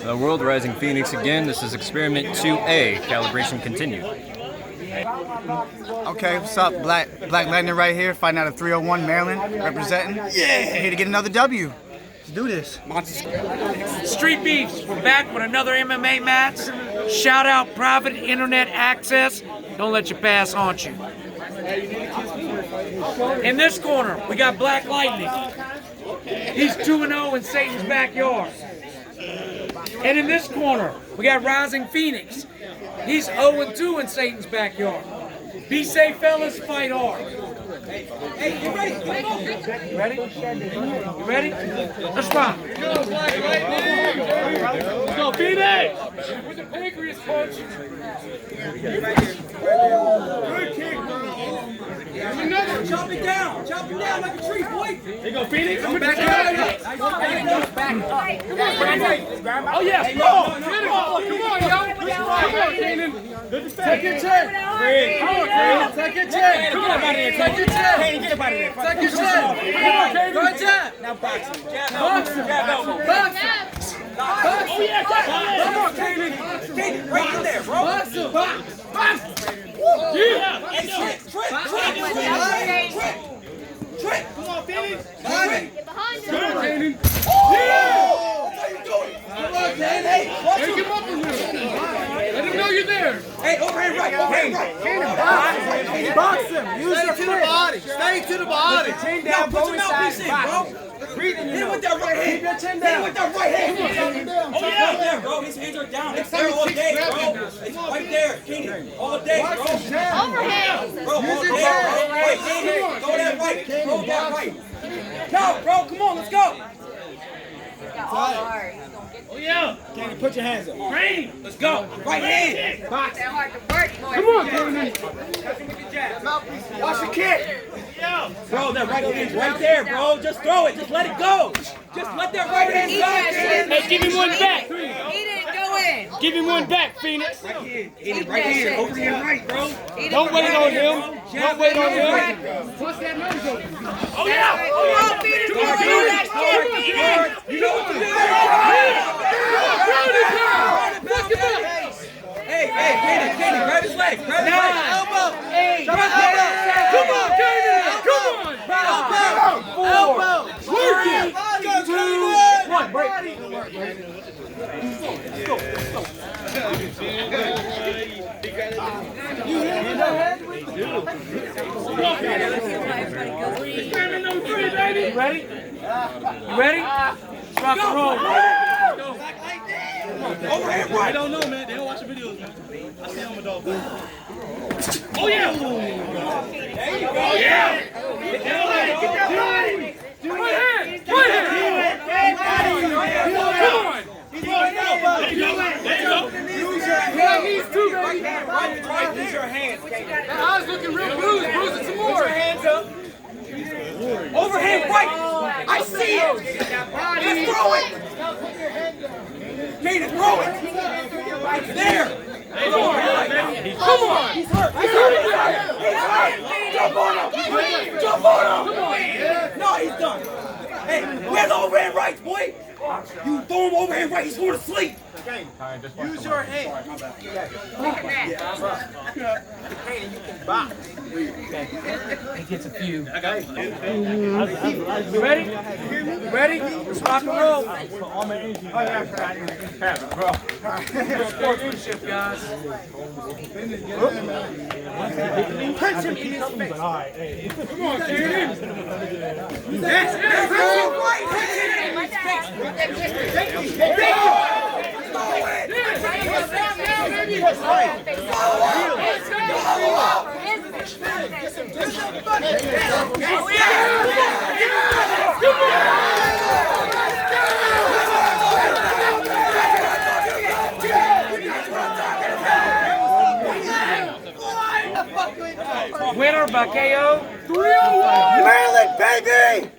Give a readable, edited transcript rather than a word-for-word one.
World Rising Phoenix again. This is experiment 2A. Calibration continued. Okay, what's up? Black Lightning right here, fighting out of 301 Maryland, representing. Yeah! Here to get another W. Let's do this. Streetbeefs, we're back with another MMA match. Shout out private internet access. Don't let your past haunt you. In this corner, we got Black Lightning. He's 2-0 in Satan's backyard. And in this corner, we got Rising Phoenix. He's 0-2 in Satan's backyard. Be safe, fellas. Fight hard. Hey, you ready? You ready? You ready? Let's rock. Go, Black Lightning! Let's go, Phoenix! With the pancreas punch. Good kick, bro. Chop it down like a tree, boy. There you go, Phoenix. Come back. Oh, yeah. Come on, yo. Take your check. Come on, take your check. Come on, take your check. Take your check. Go jab. Now box him. Box him. Box him. Oh, yeah, come on, Kaden. Kaden, right in there, bro. Box him. Box. Yeah. Hey, trick. Come on, Phoenix. Get behind him. Come on, Kaden. That's how you do it. Come on, Kaden. Take him up a little. Let him know you're there. Hey, overhand right. Box him. Use Stay to the body. Stay to the body. Chin Now put your mouthpiece in, bro. Breathe in your with that right hand. Keep your chin Hit down. with that right hand. Oh, Right yeah. there, bro. His hands are down. It's there all day, bro. It's right there, Kenny. All day, bro. Overhand. Bro, all day, bro. Right, Kenny. Go that right. Go that right. No, bro. Come on, let's go. Oh, yeah. Kenny, put your hands up. Rain. Let's go. Right hand. Box. Come on, Kenny. Watch the kick. Bro, that right hand's right there, bro. Just throw it. Just let it go. Just let that right hand go. Hey, give him one back. He didn't go in. Give him one back, Phoenix. Right hand. Overhand right, bro. Don't wait on him. Don't wait on him. Oh, yeah. Oh, Phoenix, You know what to do. Hey, Kenny, grab his leg. Grab his leg. Elbow. Hey, Come on, Kaden. Come on. Elbow. Work it. 2, 1. Break. You ready? You ready? Rock and roll. overhand right. They don't know, man. They don't watch the videos, man. I see on my dog. Oh, yeah. Oh, yeah. Get that leg. Right hand. Right hand. Come on. There you go. There you go. Knees too, baby. Right, use your hands. That eye's looking real bruised. Bruise it some more. Put your hands up. Overhand right. I see it. Let's throw it. Kaden, throw it. There. Come on. Come on. He's hurt. He's hurt. Jump on him. Jump on him. No, he's done. Hey, where's the overhand rights, boy? You throw him overhand right, he's going to sleep. Use your hand. He gets a few. You ready? You ready? Let's rock and roll. Sportsmanship, guys. Punch him in his face. Come on, Kaden. That's right. Winner by KO 301. Maryland, baby!